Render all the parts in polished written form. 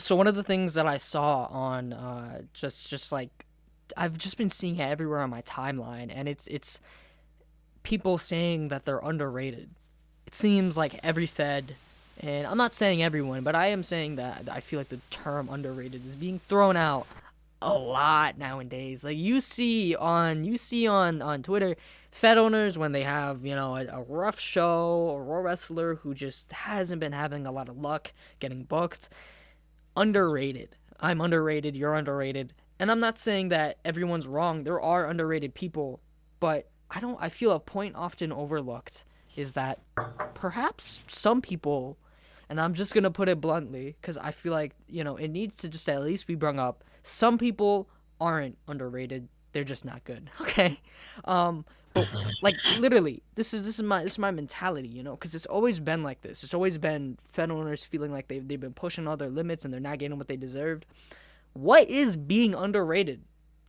So one of the things that I saw on just like I've just been seeing it everywhere on my timeline, and it's people saying that they're underrated. It seems like every Fed, and I'm not saying everyone, but I am saying that I feel like the term underrated is being thrown out a lot nowadays. Like you see on Twitter, Fed owners when they have a rough show or a raw wrestler who just hasn't been having a lot of luck getting booked. Underrated. I'm underrated. You're underrated. And I'm not saying that everyone's wrong. There are underrated people, but I feel a point often overlooked is that perhaps some people, and I'm just going to put it bluntly cuz I feel like, it needs to just at least be brought up. Some people aren't underrated. They're just not good. Okay? But like literally, this is my mentality, because it's always been like this. It's always been Fed owners feeling like they've been pushing all their limits and they're not getting what they deserved. What is being underrated?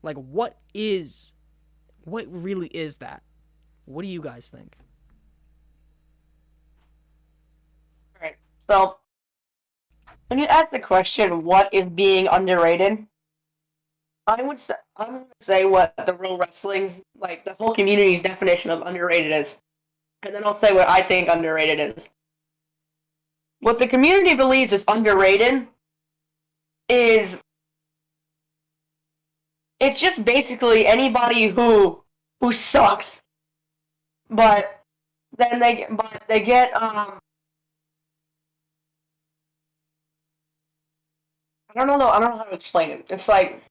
Like what really is that? What do you guys think? Right. So, when you ask the question, what is being underrated? I would say what the real wrestling, like the whole community's definition of underrated is, and then I'll say what I think underrated is. What the community believes is underrated is it's just basically anybody who sucks, but they get I don't know how to explain it. It's like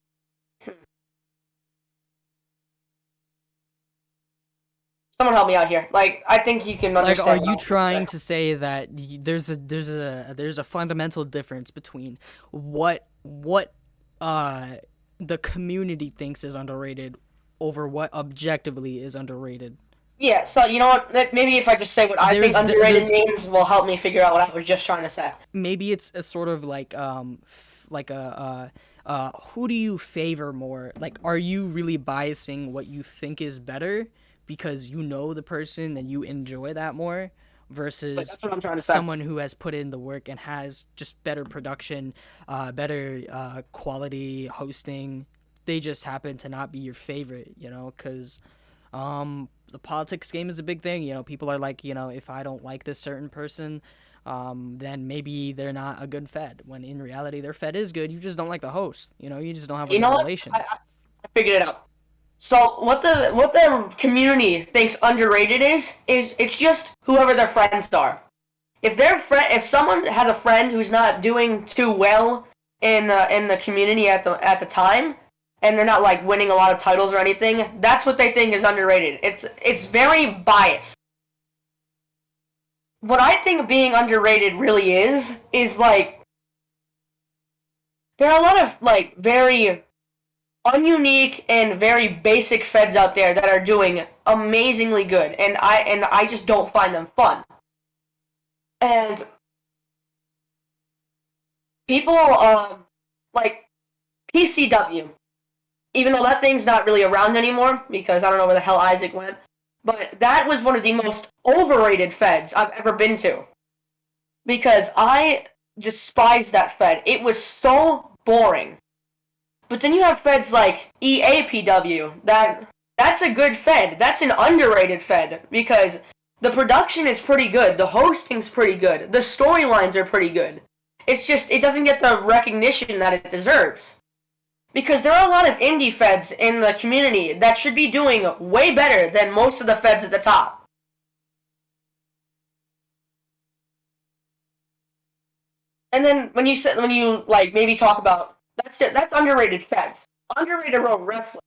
someone help me out here. Like I think you can Like, are understand what you I'm trying to say. trying to say that there's a fundamental difference between what uh the community thinks is underrated over what objectively is underrated? Yeah, so you know what? Maybe if I just say what I think underrated There's means will help me figure out what I was just trying to say. maybe it's a sort of like like who do you favor more? Like, are you really biasing what you think is better because you know the person and you enjoy that more But versus that's what I'm trying to say. someone who has put in the work and has just better production, better quality hosting? They just happen to not be your favorite, because the politics game is a big thing. People are like, if I don't like this certain person, then maybe they're not a good Fed. When in reality, their Fed is good. You just don't like the host. You just don't have a You good know what? relation. I figured it out. So what the community thinks underrated is it's just whoever their friends are. If someone has a friend who's not doing too well in the community at the time, and they're not like winning a lot of titles or anything, that's what they think is underrated. It's very biased. What I think being underrated really is like there are a lot of like very ununique and very basic feds out there that are doing amazingly good, and I just don't find them fun. And people like PCW, even though that thing's not really around anymore because I don't know where the hell Isaac went, but that was one of the most overrated feds I've ever been to because I despised that fed. It was so boring. But then you have feds like EAPW. That's a good fed. That's an underrated fed because the production is pretty good, the hosting's pretty good, the storylines are pretty good. It's just it doesn't get the recognition that it deserves. Because there are a lot of indie feds in the community that should be doing way better than most of the feds at the top. And then when you like maybe talk about that's underrated feds, underrated road wrestling.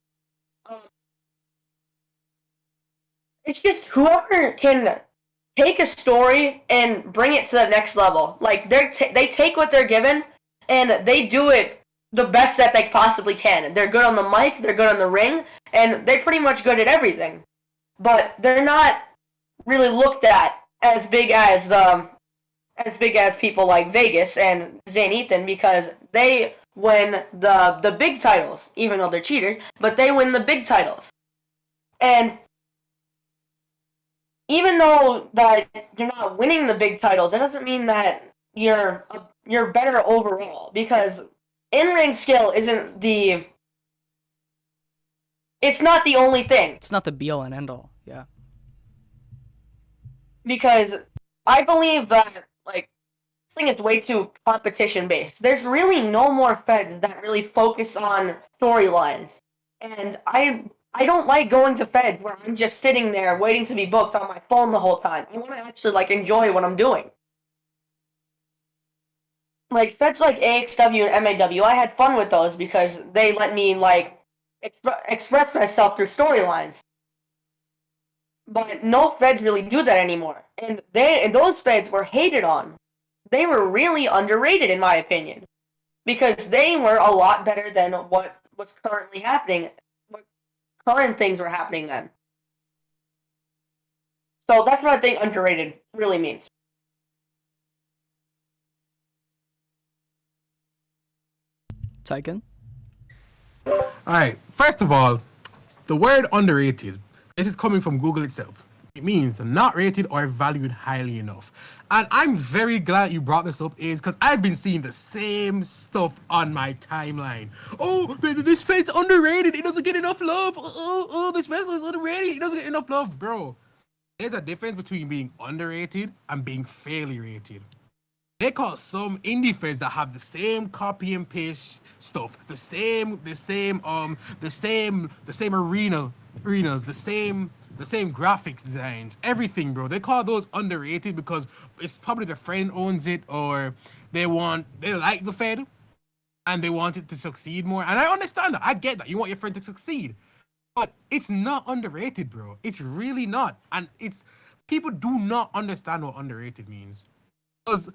Um, it's just whoever can take a story and bring it to the next level. Like they take what they're given and they do it the best that they possibly can. They're good on the mic, they're good on the ring, and they're pretty much good at everything. But they're not really looked at as big as people like Vegas and Zane Ethan because they win the big titles, even though they're cheaters, but they win the big titles. And even though that you're not winning the big titles, that doesn't mean that you're better overall because in-ring skill isn't the it's not the only thing. It's not the be all and end all. Yeah. Because I believe that like this thing is way too competition based. There's really no more feds that really focus on storylines. And I don't like going to feds where I'm just sitting there waiting to be booked on my phone the whole time. I want to actually like enjoy what I'm doing. Like feds like AXW and MAW, I had fun with those because they let me like express myself through storylines. But no feds really do that anymore, and those feds were hated on. They were really underrated in my opinion because they were a lot better than what was currently happening. What current things were happening then. So that's what I think underrated really means. Tyken? Alright, first of all, the word underrated, this is coming from Google itself. It means not rated or valued highly enough. And I'm very glad you brought this up, is because I've been seeing the same stuff on my timeline. Oh, this fight's underrated. It doesn't get enough love. Oh, this wrestler is underrated. It doesn't get enough love, bro. There's a difference between being underrated and being fairly rated. They call some indie fans that have the same copy and paste stuff, the same arenas, the same graphics designs, everything, bro. They call those underrated because it's probably their friend owns it, or they like the Fed and they want it to succeed more. And I understand that. I get that. You want your friend to succeed. But it's not underrated, bro. It's really not. And people do not understand what underrated means. Because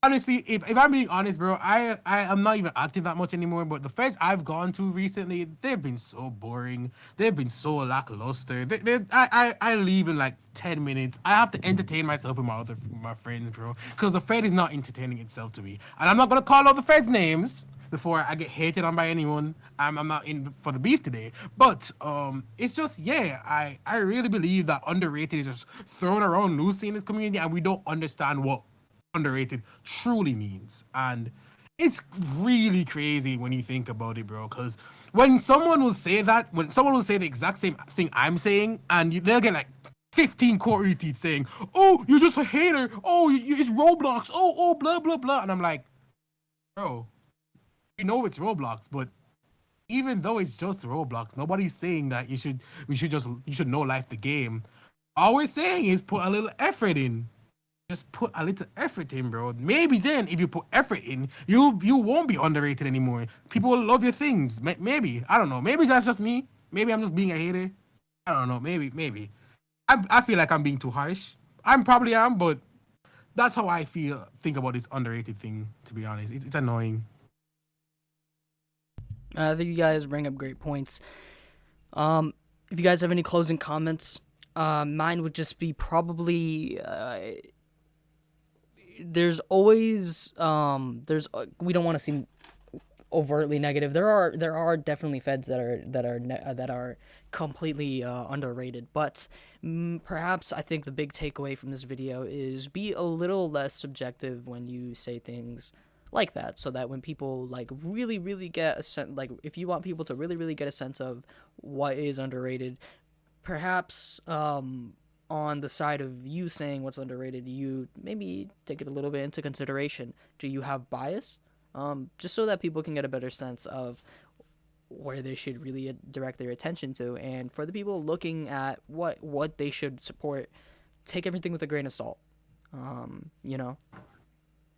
honestly, if I'm being honest, bro, I am not even active that much anymore. But the feds I've gone to recently, they've been so boring. They've been so lackluster. I leave in like 10 minutes. I have to entertain myself with my friends, bro, because the fed is not entertaining itself to me. And I'm not gonna call out the feds' names before I get hated on by anyone. I'm not in for the beef today. But it's just, yeah, I really believe that underrated is just thrown around loosely in this community, and we don't understand what underrated truly means. And it's really crazy when you think about it, bro, because when someone will say the exact same thing I'm saying, and they'll get like 15 court retweets saying, oh, you're just a hater, oh, it's Roblox, oh, blah blah blah. And I'm like, bro, you know it's Roblox, but even though it's just Roblox, nobody's saying that you should know life the game. All we're saying is put a little effort in. Just put a little effort in, bro. Maybe then, if you put effort in, you won't be underrated anymore. People will love your things. Maybe. I don't know. Maybe that's just me. Maybe I'm just being a hater. I don't know. Maybe. I feel like I'm being too harsh. I probably am, but that's how I think about this underrated thing, to be honest. It's annoying. I think you guys bring up great points. If you guys have any closing comments, mine would just be probably there's always we don't want to seem overtly negative. There are definitely feds that are completely underrated, but perhaps I think the big takeaway from this video is be a little less subjective when you say things like that, so that when people like really get a sense, like if you want people to really get a sense of what is underrated, perhaps on the side of you saying what's underrated, you maybe take it a little bit into consideration. Do you have bias? Just so that people can get a better sense of where they should really direct their attention to, and for the people looking at what they should support, take everything with a grain of salt. You know,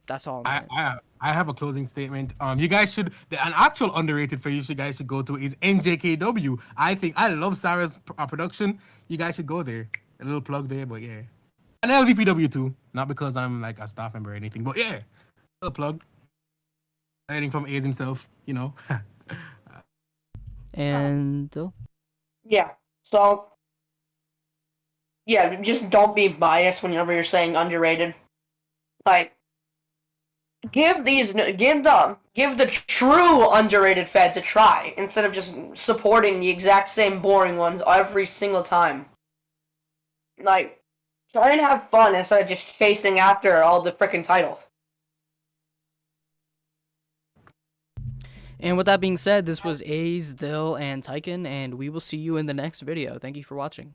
that's all I'm saying. I have a closing statement. You guys should an actual underrated for you guys should go to is NJKW. I love Sarah's production. You guys should go there. A little plug there, but yeah. And LVPW too. Not because I'm like a staff member or anything, but yeah. A little plug. Learning from A's himself, you know. And Yeah. So yeah, just don't be biased whenever you're saying underrated. Like give the true underrated feds a try instead of just supporting the exact same boring ones every single time. Like, try and have fun instead of just chasing after all the freaking titles. And with that being said, this was A's, Dill, and Tyken, and we will see you in the next video. Thank you for watching.